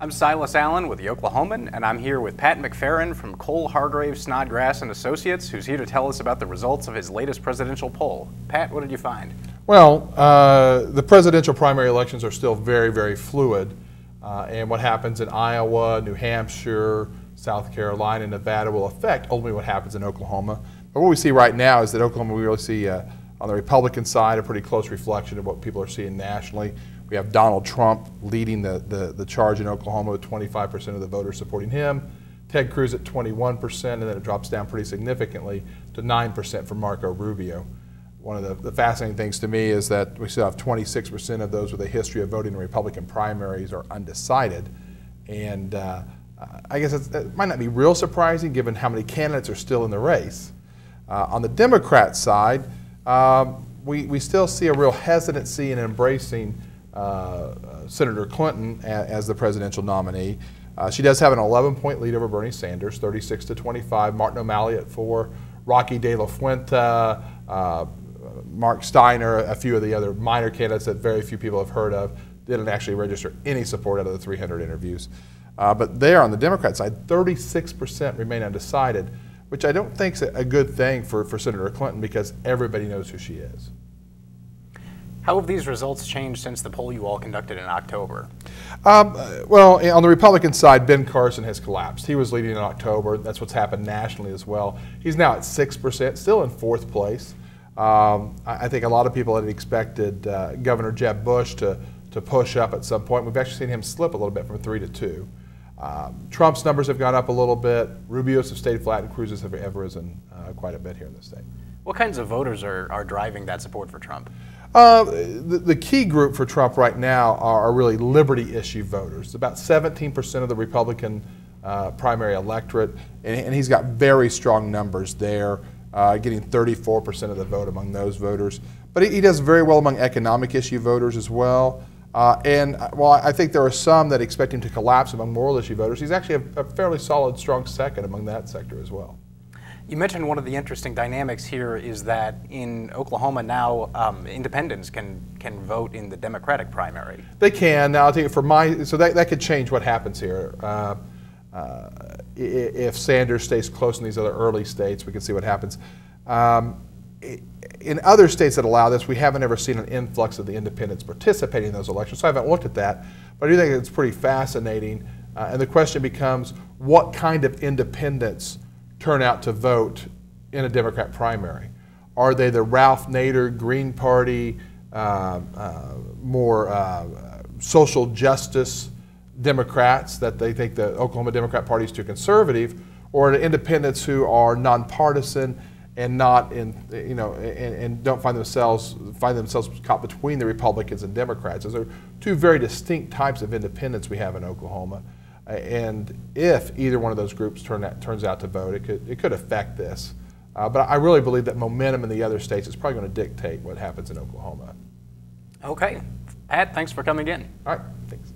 I'm Silas Allen with the Oklahoman, and I'm here with Pat McFerron from Hargrave, Snodgrass and Associates, who's here to tell us about the results of his latest presidential poll. Pat, what did you find? Well, the presidential primary elections are still very, very fluid, and what happens in Iowa, New Hampshire, South Carolina, and Nevada will affect ultimately what happens in Oklahoma. But what we see right now is that Oklahoma, we really see on the Republican side a pretty close reflection of what people are seeing nationally. We have Donald Trump leading the charge in Oklahoma with 25% of the voters supporting him, Ted Cruz at 21%, and then it drops down pretty significantly to 9% for Marco Rubio. One of the fascinating things to me is that we still have 26% of those with a history of voting in Republican primaries are undecided. And I guess it might not be real surprising given how many candidates are still in the race. On the Democrat side, we still see a real hesitancy in embracing Senator Clinton as the presidential nominee. She does have an 11-point lead over Bernie Sanders, 36-25. Martin O'Malley at 4, Rocky De La Fuente, Mark Steiner, a few of the other minor candidates that very few people have heard of, didn't actually register any support out of the 300 interviews. But there on the Democrat side, 36% remain undecided, which I don't think is a good thing for Senator Clinton because everybody knows who she is. How have these results changed since the poll you all conducted in October? Well, on the Republican side, Ben Carson has collapsed. He was leading in October. That's what's happened nationally as well. He's now at 6%, still in 4th place. I think a lot of people had expected Governor Jeb Bush to push up at some point. We've actually seen him slip a little bit from 3 to 2. Trump's numbers have gone up a little bit. Rubio's have stayed flat, and Cruz's have risen quite a bit here in the state. What kinds of voters are driving that support for Trump? The key group for Trump right now are really liberty issue voters. About 17% of the Republican primary electorate, and he's got very strong numbers there, getting 34% of the vote among those voters. But he does very well among economic issue voters as well. And while I think there are some that expect him to collapse among moral issue voters, he's actually a fairly solid, strong second among that sector as well. You mentioned one of the interesting dynamics here is that in Oklahoma now, independents can vote in the Democratic primary. They can. Now, I'll tell you, so that could change what happens here. If Sanders stays close in these other early states, we can see what happens. In other states that allow this, we haven't ever seen an influx of the independents participating in those elections, so I haven't looked at that. But I do think it's pretty fascinating. And the question becomes, what kind of independents turn out to vote in a Democrat primary? Are they the Ralph Nader Green Party, more social justice Democrats that they think the Oklahoma Democrat Party is too conservative, or the independents who are nonpartisan and not in, and don't find themselves caught between the Republicans and Democrats? Those are two very distinct types of independents we have in Oklahoma. And if either one of those groups turns out to vote, it could affect this. But I really believe that momentum in the other states is probably going to dictate what happens in Oklahoma. Okay. Pat, thanks for coming in. All right. Thanks.